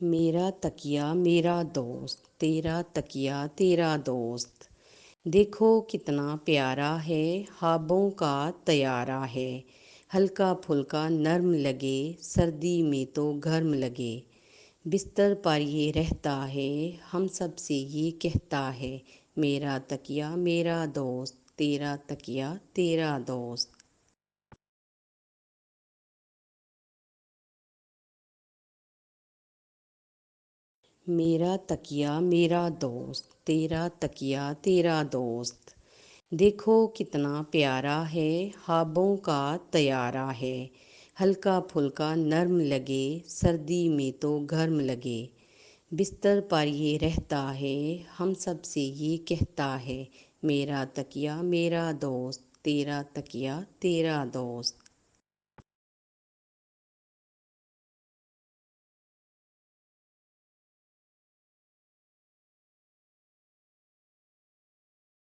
میرا تکیا میرا دوست، تیرا تکیا تیرا دوست، دیکھو کتنا پیارا ہے، خوابوں کا طیارہ ہے، ہلکا پھلکا نرم لگے، سردی میں تو گرم لگے، بستر پر یہ رہتا ہے، ہم سب سے یہ کہتا ہے، میرا تکیا میرا دوست، تیرا تکیا تیرا دوست۔ میرا تکیا میرا دوست، تیرا تکیا تیرا دوست، دیکھو کتنا پیارا ہے، خوابوں کا طیارہ ہے، ہلکا پھلکا نرم لگے، سردی میں تو گرم لگے، بستر پر یہ رہتا ہے، ہم سب سے یہ کہتا ہے، میرا تکیا میرا دوست، تیرا تکیا تیرا دوست۔